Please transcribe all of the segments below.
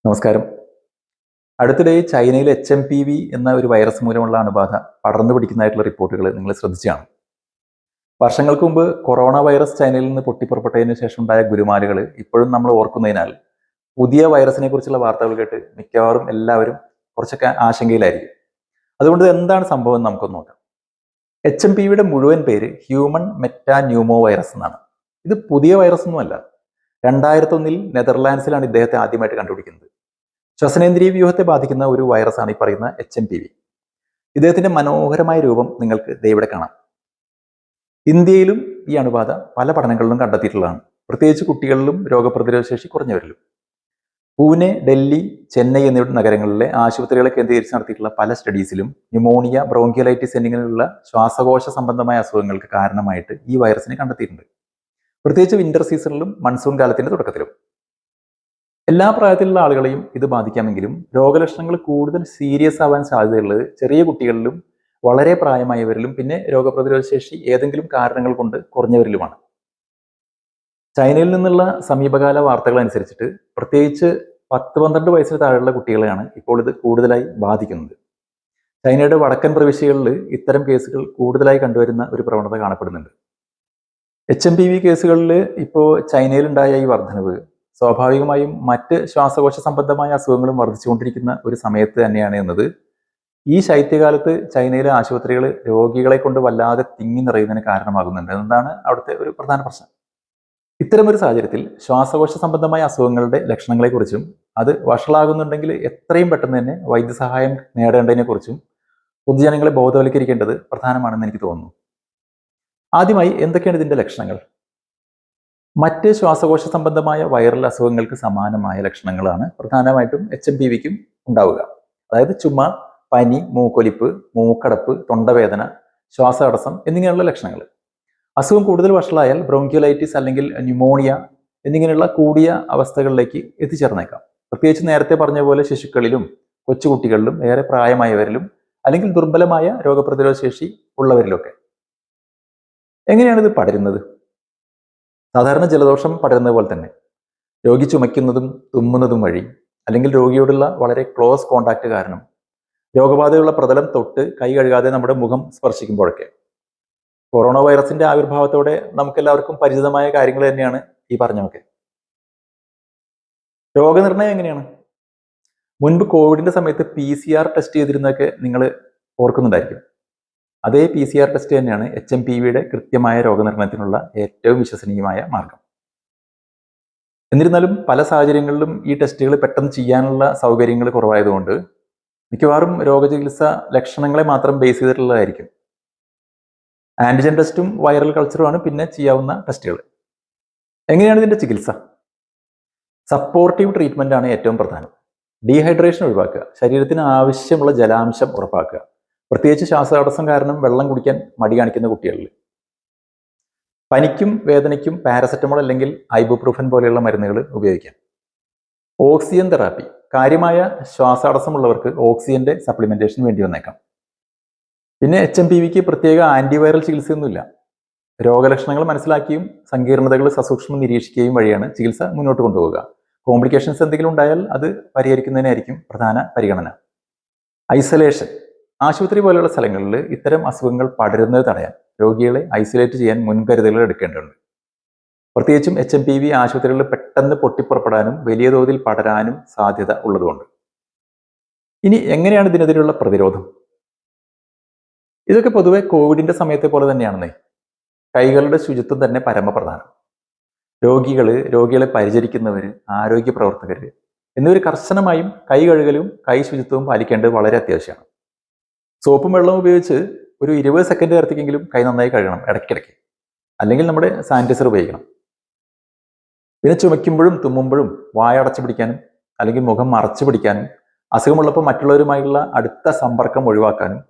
നമസ്കാരം. അടുത്തിടെ ചൈനയിൽ HMPV എന്ന ഒരു വൈറസ് മൂലമുള്ള അണുബാധ പടർന്നു പിടിക്കുന്നതായിട്ടുള്ള റിപ്പോർട്ടുകൾ നിങ്ങൾ ശ്രദ്ധിച്ചാണ്. വർഷങ്ങൾക്ക് മുമ്പ് കൊറോണ വൈറസ് ചൈനയിൽ നിന്ന് പൊട്ടിപ്പുറപ്പെട്ടതിന് ശേഷം ഉണ്ടായ ഗുരുമാലുകൾ ഇപ്പോഴും നമ്മൾ ഓർക്കുന്നതിനാൽ പുതിയ വൈറസിനെ കുറിച്ചുള്ള വാർത്തകൾ കേട്ട് മിക്കവാറും എല്ലാവരും കുറച്ചൊക്കെ ആശങ്കയിലായിരിക്കും. അതുകൊണ്ട് എന്താണ് സംഭവം എന്ന് നമുക്കൊന്ന് നോക്കാം. HMPVയുടെ മുഴുവൻ പേര് ഹ്യൂമൻ മെറ്റാ ന്യൂമോ വൈറസ് എന്നാണ്. ഇത് പുതിയ വൈറസ് ഒന്നുമല്ല. 2001 നെതർലാൻഡ്സിലാണ് ഇദ്ദേഹത്തെ ആദ്യമായിട്ട് കണ്ടുപിടിക്കുന്നത്. ശ്വസനേന്ദ്രിയ വ്യൂഹത്തെ ബാധിക്കുന്ന ഒരു വൈറസാണ് ഈ പറയുന്ന HMPV. ഇദ്ദേഹത്തിന്റെ മനോഹരമായ രൂപം നിങ്ങൾക്ക് ഇവിടെ കാണാം. ഇന്ത്യയിലും ഈ അണുബാധ പല പഠനങ്ങളിലും കണ്ടെത്തിയിട്ടുള്ളതാണ്, പ്രത്യേകിച്ച് കുട്ടികളിലും രോഗപ്രതിരോധ ശേഷി കുറഞ്ഞവരിലും. പൂനെ, ഡൽഹി, ചെന്നൈ എന്നീ നഗരങ്ങളിലെ ആശുപത്രികളെ കേന്ദ്രീകരിച്ച് നടത്തിയിട്ടുള്ള പല സ്റ്റഡീസിലും ന്യൂമോണിയ, ബ്രോങ്കിയലൈറ്റിസ് എന്നിങ്ങനെയുള്ള ശ്വാസകോശ സംബന്ധമായ അസുഖങ്ങൾക്ക് കാരണമായിട്ട് ഈ വൈറസിനെ കണ്ടെത്തിയിട്ടുണ്ട്, പ്രത്യേകിച്ച് വിന്റർ സീസണിലും മൺസൂൺ കാലത്തിന്റെ തുടക്കത്തിലും. എല്ലാ പ്രായത്തിലുള്ള ആളുകളെയും ഇത് ബാധിക്കാമെങ്കിലും രോഗലക്ഷണങ്ങൾ കൂടുതൽ സീരിയസ് ആവാൻ സാധ്യതയുള്ളത് ചെറിയ കുട്ടികളിലും വളരെ പ്രായമായവരിലും പിന്നെ രോഗപ്രതിരോധ ശേഷി ഏതെങ്കിലും കാരണങ്ങൾ കൊണ്ട് കുറഞ്ഞവരിലുമാണ്. ചൈനയിൽ നിന്നുള്ള സമീപകാല വാർത്തകൾ അനുസരിച്ചിട്ട് പ്രത്യേകിച്ച് 10-12 വയസ്സിന് താഴെയുള്ള കുട്ടികളെയാണ് ഇപ്പോൾ ഇത് കൂടുതലായി ബാധിക്കുന്നത്. ചൈനയുടെ വടക്കൻ പ്രവിശ്യകളിൽ ഇത്തരം കേസുകൾ കൂടുതലായി കണ്ടുവരുന്ന ഒരു പ്രവണത കാണപ്പെടുന്നുണ്ട്. HMPV കേസുകളിൽ ഇപ്പോൾ ചൈനയിലുണ്ടായ ഈ വർധനവ് സ്വാഭാവികമായും മറ്റ് ശ്വാസകോശ സംബന്ധമായ അസുഖങ്ങളും വർദ്ധിച്ചുകൊണ്ടിരിക്കുന്ന ഒരു സമയത്ത് തന്നെയാണ് എന്നത് ഈ ശൈത്യകാലത്ത് ചൈനയിലെ ആശുപത്രികൾ രോഗികളെ കൊണ്ട് വല്ലാതെ തിങ്ങി നിറയുന്നതിന് കാരണമാകുന്നുണ്ട് എന്നതാണ് അവിടുത്തെ ഒരു പ്രധാന പ്രശ്നം. ഇത്തരമൊരു സാഹചര്യത്തിൽ ശ്വാസകോശ സംബന്ധമായ അസുഖങ്ങളുടെ ലക്ഷണങ്ങളെക്കുറിച്ചും അത് വഷളാകുന്നുണ്ടെങ്കിൽ എത്രയും പെട്ടെന്ന് തന്നെ വൈദ്യസഹായം നേടേണ്ടതിനെക്കുറിച്ചും പൊതുജനങ്ങളെ ബോധവൽക്കരിക്കേണ്ടത് പ്രധാനമാണെന്ന് എനിക്ക് തോന്നുന്നു. ആദ്യമായി എന്തൊക്കെയാണ് ഇതിന്റെ ലക്ഷണങ്ങൾ? മറ്റ് ശ്വാസകോശ സംബന്ധമായ വൈറൽ അസുഖങ്ങൾക്ക് സമാനമായ ലക്ഷണങ്ങളാണ് പ്രധാനമായിട്ടും HMPVക്കും ഉണ്ടാവുക. അതായത് ചുമ, പനി, മൂക്കൊലിപ്പ്, മൂക്കടപ്പ്, തൊണ്ടവേദന, ശ്വാസതടസ്സം എന്നിങ്ങനെയുള്ള ലക്ഷണങ്ങൾ. അസുഖം കൂടുതൽ വഷളായാൽ ബ്രോങ്കിയോലൈറ്റിസ് അല്ലെങ്കിൽ ന്യൂമോണിയ എന്നിങ്ങനെയുള്ള കൂടിയ അവസ്ഥകളിലേക്ക് എത്തിച്ചേർന്നേക്കാം. പ്രത്യേകിച്ച് നേരത്തെ പറഞ്ഞ പോലെ ശിശുക്കളിലും കൊച്ചുകുട്ടികളിലും ഏറെ പ്രായമായവരിലും അല്ലെങ്കിൽ ദുർബലമായ രോഗപ്രതിരോധ ശേഷി ഉള്ളവരിലൊക്കെ. എങ്ങനെയാണ് ഇത് പടരുന്നത്? സാധാരണ ജലദോഷം പടരുന്നത് പോലെ തന്നെ രോഗി ചുമയ്ക്കുന്നതും തുമ്മുന്നതും വഴി അല്ലെങ്കിൽ രോഗിയോടുള്ള വളരെ ക്ലോസ് കോണ്ടാക്ട് കാരണം, രോഗബാധയുള്ള പ്രതലം തൊട്ട് കൈ കഴുകാതെ നമ്മുടെ മുഖം സ്പർശിക്കുമ്പോഴൊക്കെ. കൊറോണ വൈറസിന്റെ ആവിർഭാവത്തോടെ നമുക്കെല്ലാവർക്കും പരിചിതമായ കാര്യങ്ങൾ തന്നെയാണ് ഈ പറഞ്ഞതൊക്കെ. രോഗനിർണയം എങ്ങനെയാണ്? മുൻപ് കോവിഡിന്റെ സമയത്ത് PCR ടെസ്റ്റ് ചെയ്തിരുന്നതൊക്കെ നിങ്ങൾ ഓർക്കുന്നുണ്ടായിരിക്കും. അതേ PCR ടെസ്റ്റ് തന്നെയാണ് HMPVയുടെ കൃത്യമായ രോഗനിർണയത്തിനുള്ള ഏറ്റവും വിശ്വസനീയമായ മാർഗം. എന്നിരുന്നാലും പല സാഹചര്യങ്ങളിലും ഈ ടെസ്റ്റുകൾ പെട്ടെന്ന് ചെയ്യാനുള്ള സൗകര്യങ്ങൾ കുറവായതുകൊണ്ട് മിക്കവാറും രോഗചികിത്സ ലക്ഷണങ്ങളെ മാത്രം ബേസ് ചെയ്തിട്ടുള്ളതായിരിക്കും. ആന്റിജൻ ടെസ്റ്റും വൈറൽ കൾച്ചറുമാണ് പിന്നെ ചെയ്യാവുന്ന ടെസ്റ്റുകൾ. എങ്ങനെയാണ് ഇതിന്റെ ചികിത്സ? സപ്പോർട്ടീവ് ട്രീറ്റ്മെന്റ് ആണ് ഏറ്റവും പ്രധാനം. ഡീഹൈഡ്രേഷൻ ഒഴിവാക്കുക, ശരീരത്തിന് ആവശ്യമുള്ള ജലാംശം ഉറപ്പാക്കുക, പ്രത്യേകിച്ച് ശ്വാസതടസ്സം കാരണം വെള്ളം കുടിക്കാൻ മടി കാണിക്കുന്ന കുട്ടികളിൽ. പനിക്കും വേദനയ്ക്കും പാരസെറ്റമോൾ അല്ലെങ്കിൽ ഐബുപ്രൂഫൻ പോലെയുള്ള മരുന്നുകൾ ഉപയോഗിക്കാം. ഓക്സിജൻ തെറാപ്പി, കാര്യമായ ശ്വാസതടസ്സമുള്ളവർക്ക് ഓക്സിജന്റെ സപ്ലിമെന്റേഷൻ വേണ്ടി വന്നേക്കാം. പിന്നെ HMPVക്ക് പ്രത്യേക ആന്റിവൈറൽ ചികിത്സയൊന്നുമില്ല. രോഗലക്ഷണങ്ങൾ മനസ്സിലാക്കിയും സങ്കീർണതകൾ സസൂക്ഷ്മം നിരീക്ഷിക്കുകയും വഴിയാണ് ചികിത്സ മുന്നോട്ട് കൊണ്ടുപോവുക. കോംപ്ലിക്കേഷൻസ് എന്തെങ്കിലും ഉണ്ടായാൽ അത് പരിഹരിക്കുന്നതിനായിരിക്കും പ്രധാന പരിഗണന. ഐസൊലേഷൻ, ആശുപത്രി പോലെയുള്ള സ്ഥലങ്ങളിൽ ഇത്തരം അസുഖങ്ങൾ പടരുന്നത് തടയാൻ രോഗികളെ ഐസൊലേറ്റ് ചെയ്യാൻ മുൻകരുതലുകൾ എടുക്കേണ്ടതുണ്ട്. പ്രത്യേകിച്ചും HMPV ആശുപത്രികളിൽ പെട്ടെന്ന് പൊട്ടിപ്പുറപ്പെടാനും വലിയ തോതിൽ പടരാനും സാധ്യത ഉള്ളതുകൊണ്ട്. ഇനി എങ്ങനെയാണ് ഇതിനെതിരെയുള്ള പ്രതിരോധം? ഇതൊക്കെ പൊതുവെ കോവിഡിന്റെ സമയത്തെ പോലെ തന്നെയാണെന്നേ. കൈകളുടെ ശുചിത്വം തന്നെ പരമപ്രധാനം. രോഗികളെ പരിചരിക്കുന്നവർ, ആരോഗ്യ പ്രവർത്തകർ എന്നിവർ കർശനമായും കൈ കഴുകലും കൈ ശുചിത്വവും പാലിക്കേണ്ടത് വളരെ അത്യാവശ്യമാണ്. സോപ്പും വെള്ളവും ഉപയോഗിച്ച് ഒരു 20 സെക്കൻഡ് നേരത്തേക്കെങ്കിലും കൈ നന്നായി കഴുകണം ഇടയ്ക്കിടയ്ക്ക്. അല്ലെങ്കിൽ നമ്മുടെ സാനിറ്റൈസർ ഉപയോഗിക്കണം. പിന്നെ ചുമയ്ക്കുമ്പോഴും തുമ്മുമ്പോഴും വായ അടച്ചു പിടിക്കാനും അല്ലെങ്കിൽ മുഖം മറച്ചു പിടിക്കാനും അസുഖമുള്ളപ്പോൾ മറ്റുള്ളവരുമായുള്ള അടുത്ത സമ്പർക്കം ഒഴിവാക്കാനും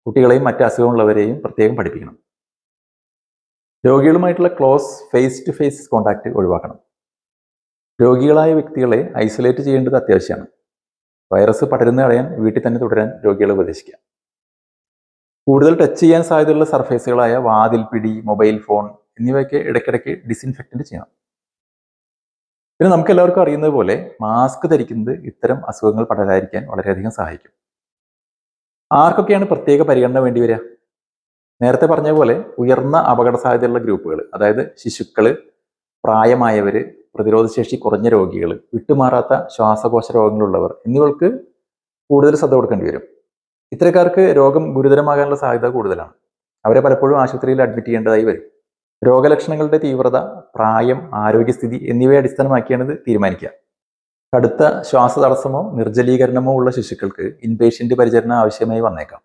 കുട്ടികളെയും മറ്റ് അസുഖമുള്ളവരെയും പ്രത്യേകം പഠിപ്പിക്കണം. രോഗികളുമായിട്ടുള്ള close face to face contact ഒഴിവാക്കണം. രോഗികളായ വ്യക്തികളെ ഐസൊലേറ്റ് ചെയ്യേണ്ടത് അത്യാവശ്യമാണ്. വൈറസ് പടരുന്ന തടയാൻ വീട്ടിൽ തന്നെ തുടരാൻ രോഗികളെ ഉപദേശിക്കുക. കൂടുതൽ ടച്ച് ചെയ്യാൻ സാധ്യതയുള്ള സർഫേസുകളായ വാതിൽപ്പിടി, മൊബൈൽ ഫോൺ എന്നിവയൊക്കെ ഇടയ്ക്കിടയ്ക്ക് ഡിസിൻഫെക്റ്റന്റ് ചെയ്യണം. പിന്നെ നമുക്ക് എല്ലാവർക്കും അറിയുന്നത് പോലെ മാസ്ക് ധരിക്കുന്നത് ഇത്തരം അസുഖങ്ങൾ പടരാതിരിക്കാൻ വളരെയധികം സഹായിക്കും. ആർക്കൊക്കെയാണ് പ്രത്യേക പരിഗണന വേണ്ടി വരിക? നേരത്തെ പറഞ്ഞ പോലെ ഉയർന്ന അപകട സാധ്യതയുള്ള ഗ്രൂപ്പുകൾ, അതായത് ശിശുക്കള്, പ്രായമായവര്, പ്രതിരോധശേഷി കുറഞ്ഞ രോഗികൾ, വിട്ടുമാറാത്ത ശ്വാസകോശ രോഗങ്ങളുള്ളവർ എന്നിവർക്ക് കൂടുതൽ ശ്രദ്ധ കൊടുക്കേണ്ടി വരും. ഇത്തരക്കാർക്ക് രോഗം ഗുരുതരമാകാനുള്ള സാധ്യത കൂടുതലാണ്. അവരെ പലപ്പോഴും ആശുപത്രിയിൽ അഡ്മിറ്റ് ചെയ്യേണ്ടതായി വരും. രോഗലക്ഷണങ്ങളുടെ തീവ്രത, പ്രായം, ആരോഗ്യസ്ഥിതി എന്നിവയെ അടിസ്ഥാനമാക്കിയാണ് ഇത് തീരുമാനിക്കുക. കടുത്ത ശ്വാസതടസ്സമോ നിർജ്ജലീകരണമോ ഉള്ള ശിശുക്കൾക്ക് ഇൻപേഷ്യന്റ് പരിചരണം ആവശ്യമായി വന്നേക്കാം.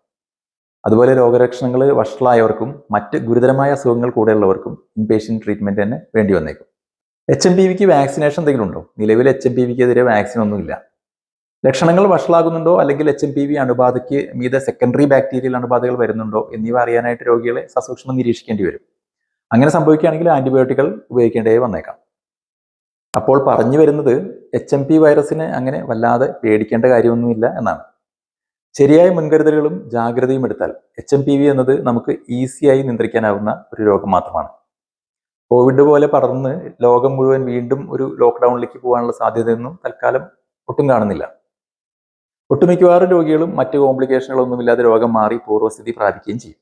അതുപോലെ രോഗലക്ഷണങ്ങൾ വഷളായവർക്കും മറ്റ് ഗുരുതരമായ അസുഖങ്ങൾ കൂടെയുള്ളവർക്കും ഇൻപേഷ്യന്റ് ട്രീറ്റ്മെന്റ് തന്നെ വേണ്ടി വന്നേക്കും. HMPVക്ക് വാക്സിനേഷൻ എന്തെങ്കിലും ഉണ്ടോ? നിലവിൽ HMPVക്കെതിരെ വാക്സിൻ ഒന്നുമില്ല. ലക്ഷണങ്ങൾ വഷളാകുന്നുണ്ടോ അല്ലെങ്കിൽ HMPV അണുബാധയ്ക്ക് മീതെ സെക്കൻഡറി ബാക്ടീരിയൽ അണുബാധകൾ വരുന്നുണ്ടോ എന്നിവ അറിയാനായിട്ട് രോഗികളെ സസൂക്ഷ്മം നിരീക്ഷിക്കേണ്ടി വരും. അങ്ങനെ സംഭവിക്കുകയാണെങ്കിൽ ആന്റിബയോട്ടിക്കുകൾ ഉപയോഗിക്കേണ്ടതായി വന്നേക്കാം. അപ്പോൾ പറഞ്ഞു വരുന്നത് HMP വൈറസിനെ അങ്ങനെ വല്ലാതെ പേടിക്കേണ്ട കാര്യമൊന്നുമില്ല എന്നാണ്. ശരിയായ മുൻകരുതലുകളും ജാഗ്രതയും എടുത്താൽ HMPV എന്നത് നമുക്ക് ഈസിയായി നിയന്ത്രിക്കാനാവുന്ന ഒരു രോഗം മാത്രമാണ്. കോവിഡ് പോലെ പടർന്ന് ലോകം മുഴുവൻ വീണ്ടും ഒരു ലോക്ക്ഡൌണിലേക്ക് പോകാനുള്ള സാധ്യതയൊന്നും തൽക്കാലം ഒട്ടും കാണുന്നില്ല. ഒട്ടുമിക്കവാറും രോഗികളും മറ്റ് കോംപ്ലിക്കേഷനുകളൊന്നുമില്ലാതെ രോഗം മാറി പൂർവ്വസ്ഥിതി പ്രാപിക്കുകയും ചെയ്യും.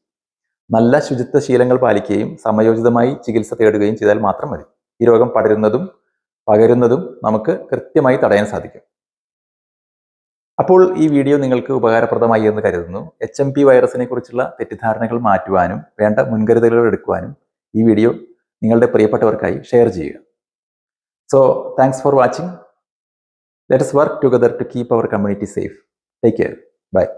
നല്ല ശുചിത്വ ശീലങ്ങൾ പാലിക്കുകയും സമയോചിതമായി ചികിത്സ തേടുകയും ചെയ്താൽ മാത്രം മതി. ഈ രോഗം പകരുന്നതും നമുക്ക് കൃത്യമായി തടയാൻ സാധിക്കും. അപ്പോൾ ഈ വീഡിയോ നിങ്ങൾക്ക് ഉപകാരപ്രദമായി എന്ന് കരുതുന്നു. HMP വൈറസിനെ കുറിച്ചുള്ള തെറ്റിദ്ധാരണകൾ മാറ്റുവാനും വേണ്ട മുൻകരുതലുകൾ എടുക്കുവാനും ഈ വീഡിയോ നിങ്ങളുടെ പ്രിയപ്പെട്ടവർക്കായി ഷെയർ ചെയ്യുക. So thanks for watching. Let us work together to keep our community safe. Take care. Bye.